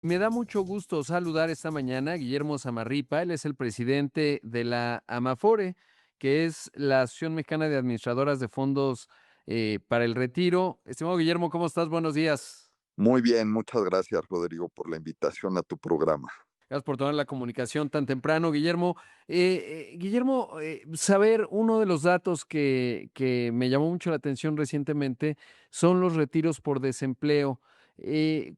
Me da mucho gusto saludar esta mañana a Guillermo Zamarripa. Él es el presidente de la Amafore, que es la Asociación Mexicana de Administradoras de Fondos para el Retiro. Estimado Guillermo, ¿cómo estás? Buenos días. Muy bien, muchas gracias, Rodrigo, por la invitación a tu programa. Gracias por tomar la comunicación tan temprano, Guillermo. Guillermo, saber uno de los datos que me llamó mucho la atención recientemente son los retiros por desempleo.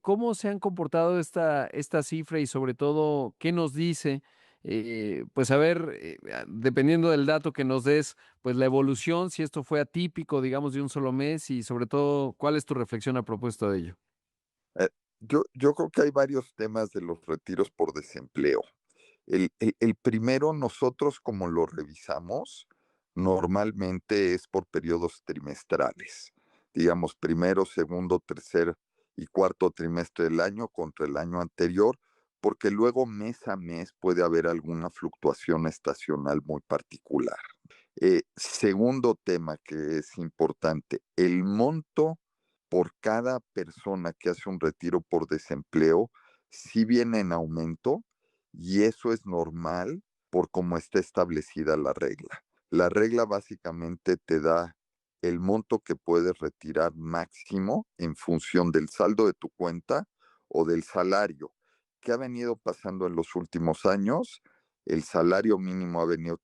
¿Cómo se han comportado esta cifra y sobre todo qué nos dice? Pues a ver, dependiendo del dato que nos des, pues la evolución, si esto fue atípico, digamos, de un solo mes y sobre todo, ¿cuál es tu reflexión a propósito de ello? Eh, yo creo que hay varios temas de los retiros por desempleo. El primero, nosotros como lo revisamos, normalmente es por periodos trimestrales. Digamos, primero, segundo, tercer y cuarto trimestre del año contra el año anterior, porque luego mes a mes puede haber alguna fluctuación estacional muy particular. Segundo tema que es importante, el monto por cada persona que hace un retiro por desempleo sí viene en aumento y eso es normal por cómo está establecida la regla. La regla básicamente te da el monto que puedes retirar máximo en función del saldo de tu cuenta o del salario. ¿Qué ha venido pasando en los últimos años? El salario mínimo ha venido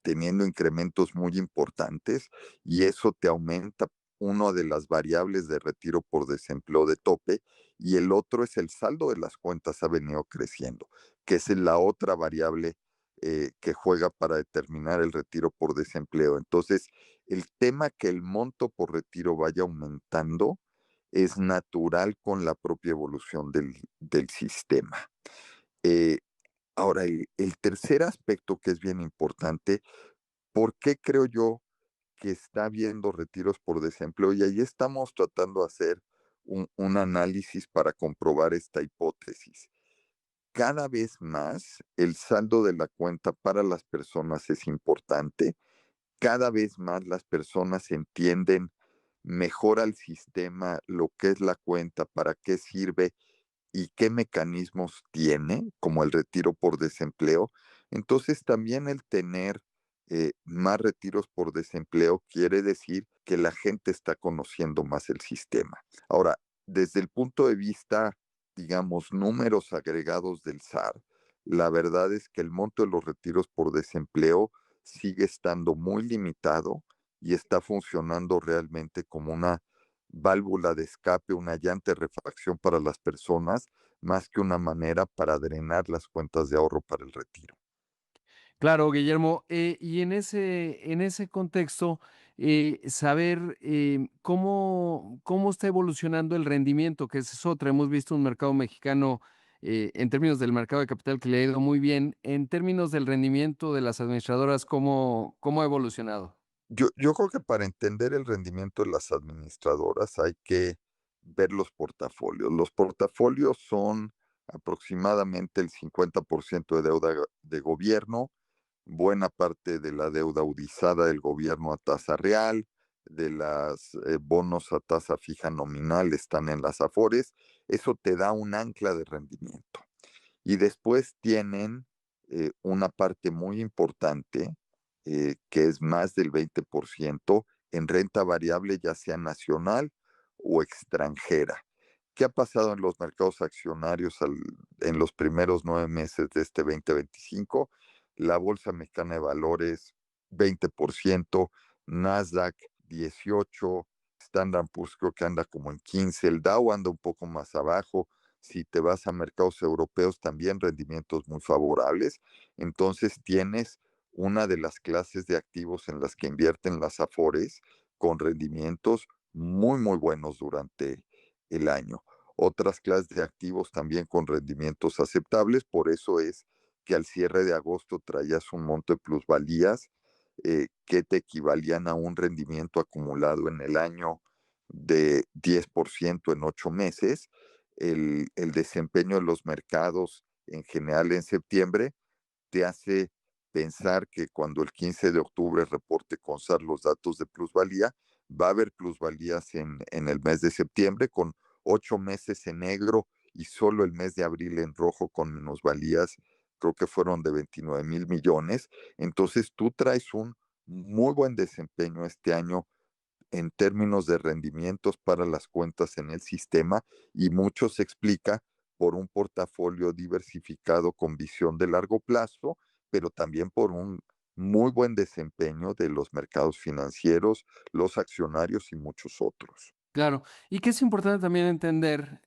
teniendo incrementos muy importantes y eso te aumenta una de las variables de retiro por desempleo de tope y el otro es el saldo de las cuentas ha venido creciendo, que es la otra variable que juega para determinar el retiro por desempleo. Entonces, el tema que el monto por retiro vaya aumentando es natural con la propia evolución del sistema. Eh, Ahora, el tercer aspecto que es bien importante, ¿por qué creo yo que está habiendo retiros por desempleo? Y ahí estamos tratando de hacer un análisis para comprobar esta hipótesis. Cada vez más el saldo de la cuenta para las personas es importante. Cada vez más las personas entienden mejor al sistema lo que es la cuenta, para qué sirve y qué mecanismos tiene, como el retiro por desempleo. Entonces, también el tener más retiros por desempleo quiere decir que la gente está conociendo más el sistema. Ahora, desde el punto de vista, digamos, números agregados del SAR, la verdad es que el monto de los retiros por desempleo sigue estando muy limitado y está funcionando realmente como una válvula de escape, una llanta de refacción para las personas, más que una manera para drenar las cuentas de ahorro para el retiro. Claro, Guillermo. Y en ese contexto, saber cómo está evolucionando el rendimiento, que esa es otra. Hemos visto un mercado mexicano, en términos del mercado de capital, que le ha ido muy bien. En términos del rendimiento de las administradoras, ¿cómo ha evolucionado? Yo creo que para entender el rendimiento de las administradoras hay que ver los portafolios. Los portafolios son aproximadamente el 50% de deuda de gobierno, buena parte de la deuda udizada del gobierno a tasa real, de las bonos a tasa fija nominal están en las Afores. Eso te da un ancla de rendimiento. Y después tienen una parte muy importante, que es más del 20% en renta variable, ya sea nacional o extranjera. ¿Qué ha pasado en los mercados accionarios en los primeros 9 meses de este 2025? La Bolsa Mexicana de Valores, 20%, Nasdaq, 18%, Standard Poor's creo que anda como en 15%, el Dow anda un poco más abajo. Si te vas a mercados europeos, también rendimientos muy favorables. Entonces tienes una de las clases de activos en las que invierten las Afores con rendimientos muy, muy buenos durante el año. Otras clases de activos también con rendimientos aceptables, por eso es que al cierre de agosto traías un monto de plusvalías que te equivalían a un rendimiento acumulado en el año de 10% en 8 meses. El desempeño de los mercados en general en septiembre te hace pensar que cuando el 15 de octubre reporte CONSAR los datos de plusvalía, va a haber plusvalías en el mes de septiembre con 8 meses en negro y solo el mes de abril en rojo con minusvalías creo que fueron de 29,000 millones. Entonces tú traes un muy buen desempeño este año en términos de rendimientos para las cuentas en el sistema, y mucho se explica por un portafolio diversificado con visión de largo plazo, pero también por un muy buen desempeño de los mercados financieros, los accionarios y muchos otros. Claro, y que es importante también entender,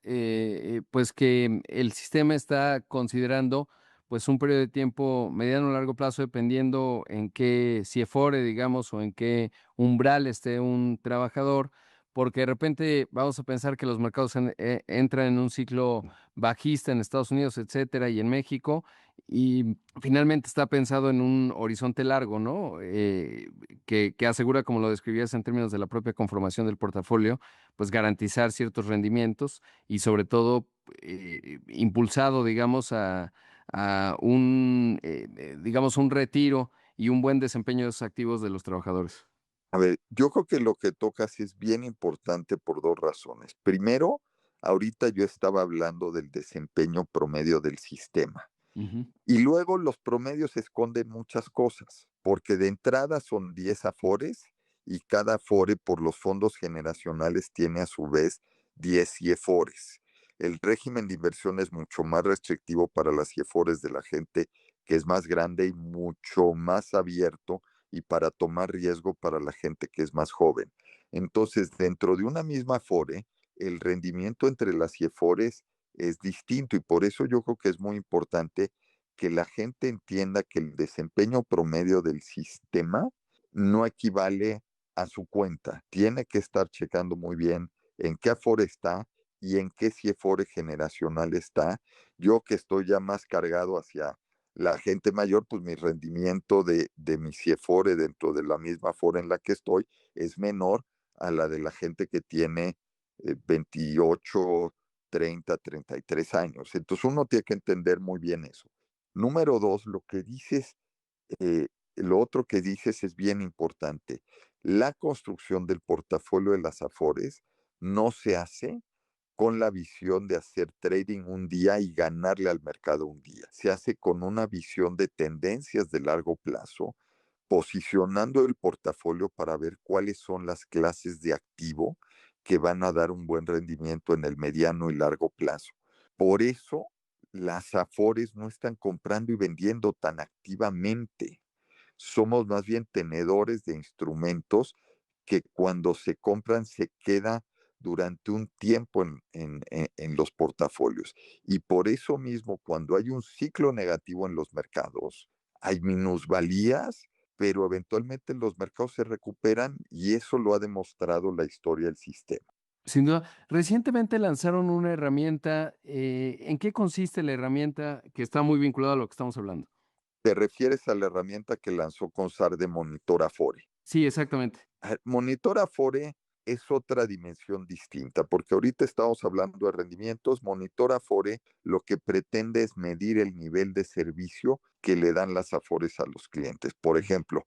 pues que el sistema está considerando pues un periodo de tiempo mediano o largo plazo, dependiendo en qué CIEFORE, digamos, o en qué umbral esté un trabajador, porque de repente vamos a pensar que los mercados entran en un ciclo bajista en Estados Unidos, etcétera, y en México, y finalmente está pensado en un horizonte largo, ¿no? Que asegura, como lo describías en términos de la propia conformación del portafolio, pues garantizar ciertos rendimientos y sobre todo impulsado, digamos, a un, digamos, un retiro y un buen desempeño de esos activos de los trabajadores. A ver, yo creo que lo que tocas es bien importante por 2 razones. Primero, ahorita yo estaba hablando del desempeño promedio del sistema. Ujú. Y luego los promedios esconden muchas cosas, porque de entrada son 10 afores y cada afore por los fondos generacionales tiene a su vez 10 CIEFORES. El régimen de inversión es mucho más restrictivo para las CIEFORES de la gente que es más grande y mucho más abierto y para tomar riesgo para la gente que es más joven. Entonces, dentro de una misma afore, el rendimiento entre las CIEFORES es distinto y por eso yo creo que es muy importante que la gente entienda que el desempeño promedio del sistema no equivale a su cuenta. Tiene que estar checando muy bien en qué Afore está y en qué CIEFORE generacional está. Yo que estoy ya más cargado hacia la gente mayor, pues mi rendimiento de mi CIEFORE dentro de la misma Afore en la que estoy es menor a la de la gente que tiene 28, 30, 33 años. Entonces uno tiene que entender muy bien eso. Número dos, lo que dices, eh, lo otro que dices es bien importante. La construcción del portafolio de las Afores no se hace con la visión de hacer trading un día y ganarle al mercado un día. Se hace con una visión de tendencias de largo plazo, posicionando el portafolio para ver cuáles son las clases de activo que van a dar un buen rendimiento en el mediano y largo plazo. Por eso las Afores no están comprando y vendiendo tan activamente. Somos más bien tenedores de instrumentos que cuando se compran se queda durante un tiempo en los portafolios. Y por eso mismo, cuando hay un ciclo negativo en los mercados, hay minusvalías, pero eventualmente los mercados se recuperan y eso lo ha demostrado la historia del sistema. Sin duda. Recientemente lanzaron una herramienta. ¿En qué consiste la herramienta que está muy vinculada a lo que estamos hablando? Te refieres a la herramienta que lanzó Consar de Monitor Afore. Sí, exactamente. Monitor Afore es otra dimensión distinta, porque ahorita estamos hablando de rendimientos. Monitor Afore lo que pretende es medir el nivel de servicio que le dan las Afores a los clientes. Por ejemplo,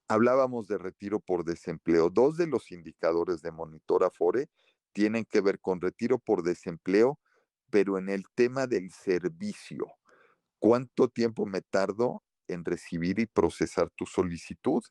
hablábamos de retiro por desempleo. Dos de los indicadores de Monitor Afore tienen que ver con retiro por desempleo, pero en el tema del servicio. ¿Cuánto tiempo me tardo en recibir y procesar tu solicitud?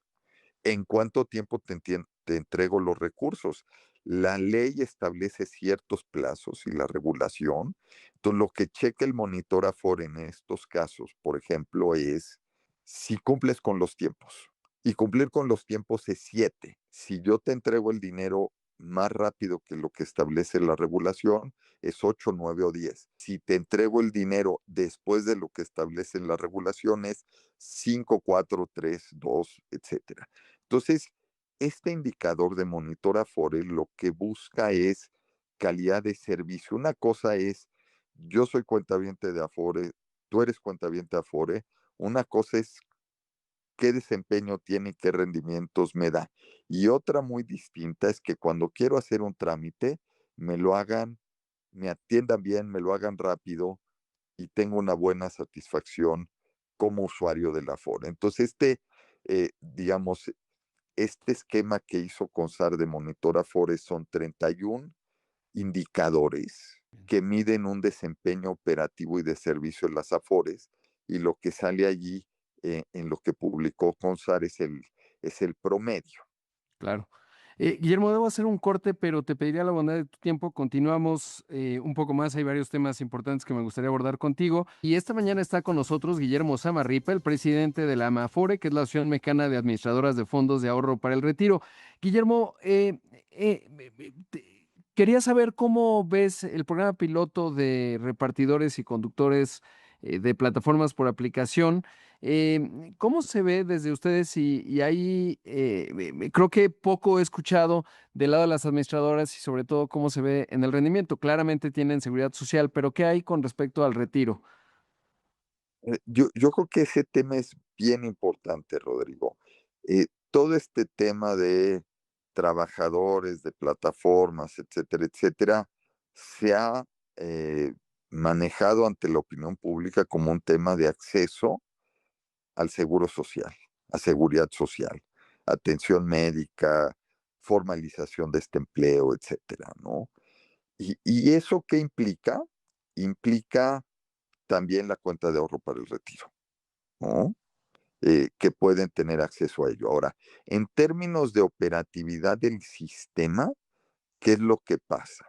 ¿En cuánto tiempo te entrego los recursos? La ley establece ciertos plazos y la regulación. Entonces, lo que checa el monitor Afore en estos casos, por ejemplo, es si cumples con los tiempos. Y cumplir con los tiempos es 7. Si yo te entrego el dinero más rápido que lo que establece la regulación, es 8, 9 o 10. Si te entrego el dinero después de lo que establecen las regulaciones, 5, 4, 3, 2, etcétera. Entonces, este indicador de monitor Afore lo que busca es calidad de servicio. Una cosa es, yo soy cuentaviente de Afore, tú eres cuentaviente de Afore. Una cosa es qué desempeño tiene y qué rendimientos me da. Y otra muy distinta es que cuando quiero hacer un trámite, me lo hagan, me atiendan bien, me lo hagan rápido y tengo una buena satisfacción como usuario de la Afore. Entonces, digamos, este esquema que hizo Consar de Monitor Afore son 31 indicadores que miden un desempeño operativo y de servicio en las Afores, y lo que sale allí, en lo que publicó CONSAR, es el promedio. Claro. Guillermo, debo hacer un corte, pero te pediría la bondad de tu tiempo. Continuamos un poco más. Hay varios temas importantes que me gustaría abordar contigo. Y esta mañana está con nosotros Guillermo Samarripa, el presidente de la AMAFORE, que es la Asociación Mexicana de Administradoras de Fondos de Ahorro para el Retiro. Guillermo, quería saber cómo ves el programa piloto de repartidores y conductores de plataformas por aplicación. ¿Cómo se ve desde ustedes? Y ahí creo que poco he escuchado del lado de las administradoras y sobre todo cómo se ve en el rendimiento. Claramente tienen seguridad social, pero ¿qué hay con respecto al retiro? Yo creo que ese tema es bien importante, Rodrigo. Todo este tema de trabajadores, de plataformas, etcétera, etcétera, se ha manejado ante la opinión pública como un tema de acceso al seguro social, a seguridad social, atención médica, formalización de este empleo, etcétera, ¿no? ¿Y eso qué implica? Implica también la cuenta de ahorro para el retiro, ¿no? Que pueden tener acceso a ello. Ahora, en términos de operatividad del sistema, ¿qué es lo que pasa?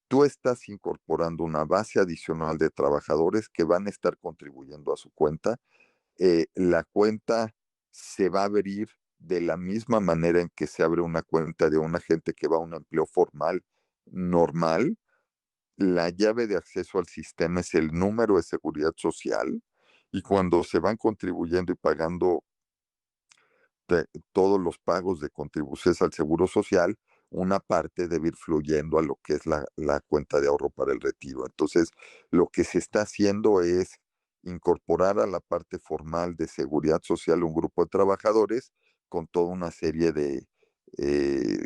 Tú estás incorporando una base adicional de trabajadores que van a estar contribuyendo a su cuenta. La cuenta se va a abrir de la misma manera en que se abre una cuenta de una gente que va a un empleo formal normal. La llave de acceso al sistema es el número de seguridad social, y cuando se van contribuyendo y pagando todos los pagos de contribuciones al seguro social, una parte debe ir fluyendo a lo que es la cuenta de ahorro para el retiro. Entonces, lo que se está haciendo es incorporar a la parte formal de seguridad social un grupo de trabajadores con toda una serie eh,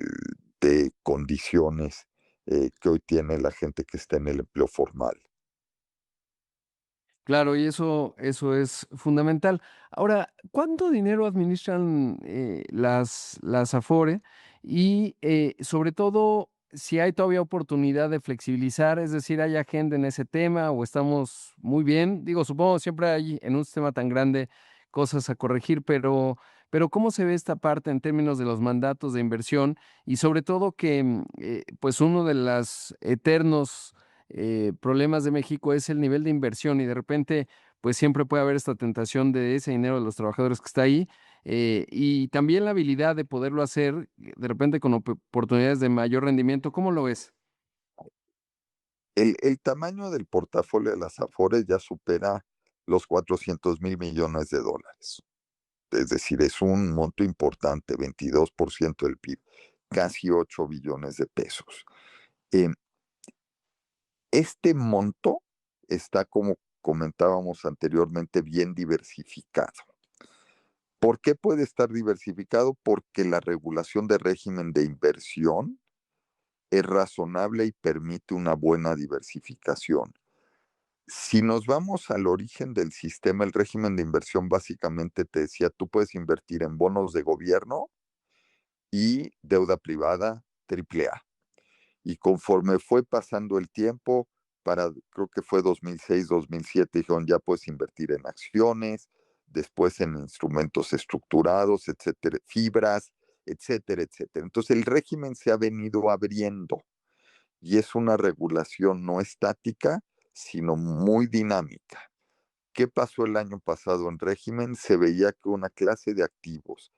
de condiciones que hoy tiene la gente que está en el empleo formal. Claro, y eso es fundamental. Ahora, ¿cuánto dinero administran las Afore? Y sobre todo, si hay todavía oportunidad de flexibilizar, es decir, ¿hay agenda en ese tema o estamos muy bien? Digo, supongo siempre hay en un sistema tan grande cosas a corregir, pero ¿cómo se ve esta parte en términos de los mandatos de inversión? Y sobre todo que, pues uno de los eternos problemas de México es el nivel de inversión y de repente, pues siempre puede haber esta tentación de ese dinero de los trabajadores que está ahí y también la habilidad de poderlo hacer de repente con oportunidades de mayor rendimiento. ¿Cómo lo ves? El tamaño del portafolio de las Afores ya supera los 400.000 millones de dólares. Es decir, es un monto importante, 22% del PIB, casi 8 billones de pesos. Eh, este monto está, como comentábamos anteriormente, bien diversificado. ¿Por qué puede estar diversificado? Porque la regulación de régimen de inversión es razonable y permite una buena diversificación. Si nos vamos al origen del sistema, el régimen de inversión básicamente te decía, tú puedes invertir en bonos de gobierno y deuda privada triple A. Y conforme fue pasando el tiempo, creo que fue 2006, 2007, dijeron, ya puedes invertir en acciones, después en instrumentos estructurados, etcétera, fibras, etcétera, etcétera. Entonces el régimen se ha venido abriendo y es una regulación no estática, sino muy dinámica. ¿Qué pasó el año pasado en régimen? Se veía que una clase de activos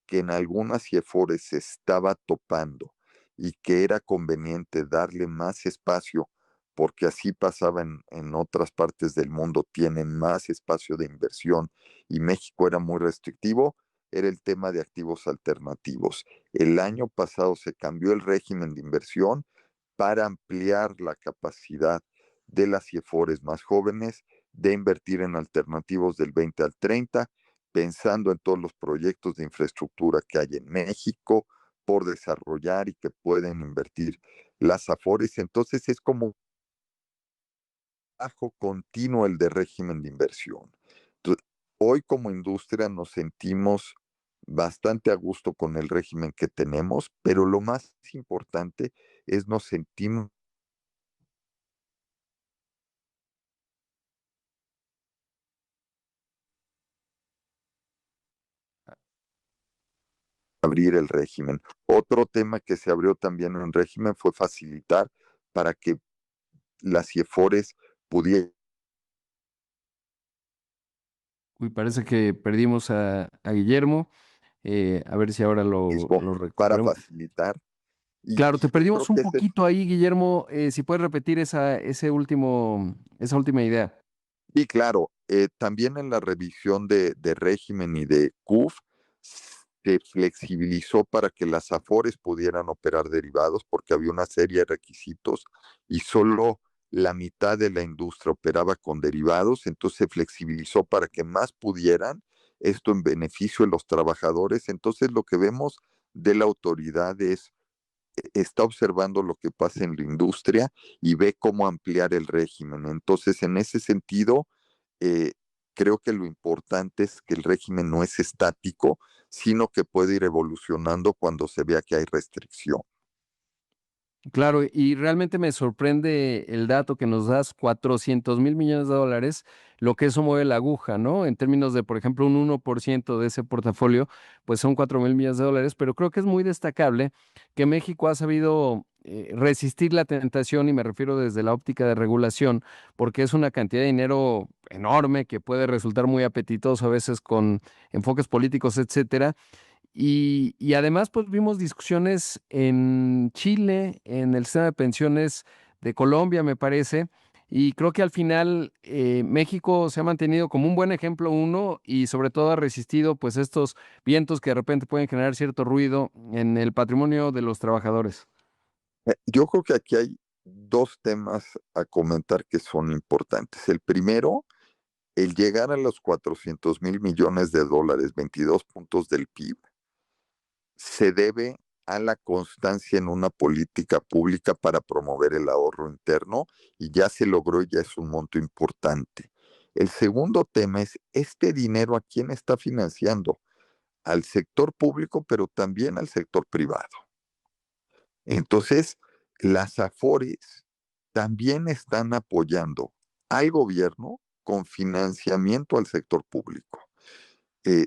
que en algunas CIEFORES se estaba topando y que era conveniente darle más espacio, porque así pasaba en otras partes del mundo, tienen más espacio de inversión y México era muy restrictivo, era el tema de activos alternativos. El año pasado se cambió el régimen de inversión para ampliar la capacidad de las CIEFORES más jóvenes de invertir en alternativos del 20 al 30, pensando en todos los proyectos de infraestructura que hay en México por desarrollar y que pueden invertir las AFORES. Entonces es como un bajo continuo el de régimen de inversión. Entonces, hoy como industria nos sentimos bastante a gusto con el régimen que tenemos, pero lo más importante es nos sentimos abrir el régimen. Otro tema que se abrió también en el régimen fue facilitar para que las CIEFORES pudieran Uy, parece que perdimos a Guillermo. A ver si ahora lo para recuperamos. facilitar. Claro, te Y yo creo perdimos un que ese es. poquito ahí, Guillermo. Si puedes repetir esa última idea. Y claro, también en la revisión de régimen y de CUF se flexibilizó para que las AFORES pudieran operar derivados porque había una serie de requisitos y solo la mitad de la industria operaba con derivados, entonces se flexibilizó para que más pudieran, esto en beneficio de los trabajadores. Entonces lo que vemos de la autoridad es está observando lo que pasa en la industria y ve cómo ampliar el régimen. Entonces, en ese sentido, eh, creo que lo importante es que el régimen no es estático, sino que puede ir evolucionando cuando se vea que hay restricción. Claro, y realmente me sorprende el dato que nos das, 400.000 millones de dólares, lo que eso mueve la aguja, ¿no? En términos de, por ejemplo, un 1% de ese portafolio, pues son 4.000 millones de dólares, pero creo que es muy destacable que México ha sabido resistir la tentación, y me refiero desde la óptica de regulación, porque es una cantidad de dinero enorme que puede resultar muy apetitoso a veces con enfoques políticos, etcétera, y además, pues vimos discusiones en Chile, en el sistema de pensiones de Colombia, me parece, y creo que al final México se ha mantenido como un buen ejemplo uno y sobre todo ha resistido pues estos vientos que de repente pueden generar cierto ruido en el patrimonio de los trabajadores. Yo creo que aquí hay dos temas a comentar que son importantes. El primero, el llegar a los 400.000 millones de dólares, 22 puntos del PIB, se debe a la constancia en una política pública para promover el ahorro interno y ya se logró y ya es un monto importante. El segundo tema es este dinero a quién está financiando, al sector público, pero también al sector privado. Entonces, las AFORES también están apoyando al gobierno con financiamiento al sector público.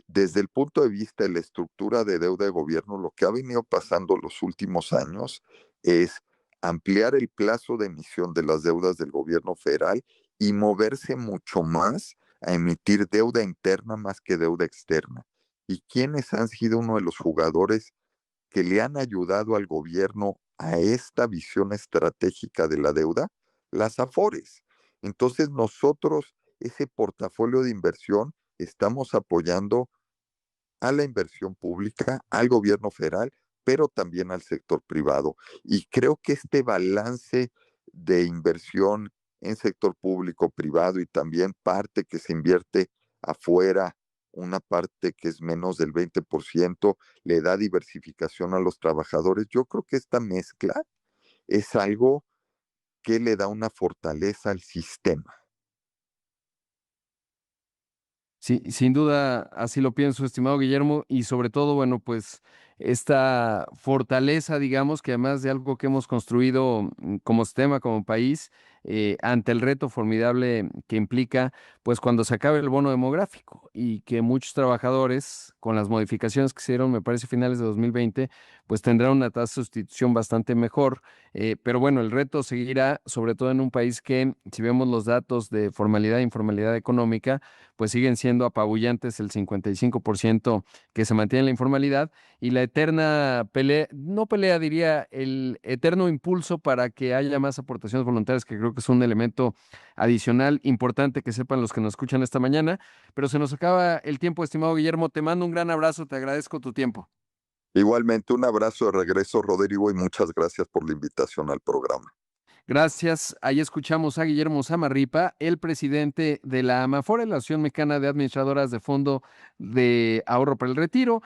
Desde el punto de vista de la estructura de deuda de gobierno, lo que ha venido pasando los últimos años es ampliar el plazo de emisión de las deudas del gobierno federal y moverse mucho más a emitir deuda interna más que deuda externa. ¿Y quiénes han sido uno de los jugadores que le han ayudado al gobierno a esta visión estratégica de la deuda? Las AFORES. Entonces nosotros, ese portafolio de inversión, estamos apoyando a la inversión pública, al gobierno federal, pero también al sector privado. Y creo que este balance de inversión en sector público, privado y también parte que se invierte afuera, una parte que es menos del 20%, le da diversificación a los trabajadores. Yo creo que esta mezcla es algo que le da una fortaleza al sistema. Sí, sin duda, así lo pienso, estimado Guillermo, y sobre todo, bueno, pues esta fortaleza, digamos, que además de algo que hemos construido como sistema, como país, ante el reto formidable que implica, pues cuando se acabe el bono demográfico y que muchos trabajadores, con las modificaciones que se dieron, me parece, finales de 2020, pues tendrán una tasa de sustitución bastante mejor. Pero bueno, el reto seguirá, sobre todo en un país que, si vemos los datos de formalidad e informalidad económica, pues siguen siendo apabullantes el 55% que se mantiene en la informalidad y la eterna pelea, no pelea, diría, el eterno impulso para que haya más aportaciones voluntarias, que creo que es un elemento adicional importante que sepan los que nos escuchan esta mañana. Pero se nos acaba el tiempo, estimado Guillermo. Te mando un gran abrazo, te agradezco tu tiempo. Igualmente, un abrazo de regreso, Rodrigo, y muchas gracias por la invitación al programa. Gracias. Ahí escuchamos a Guillermo Zamarripa, el presidente de la AMAFORE, la Asociación Mexicana de Administradoras de Fondo de Ahorro para el Retiro.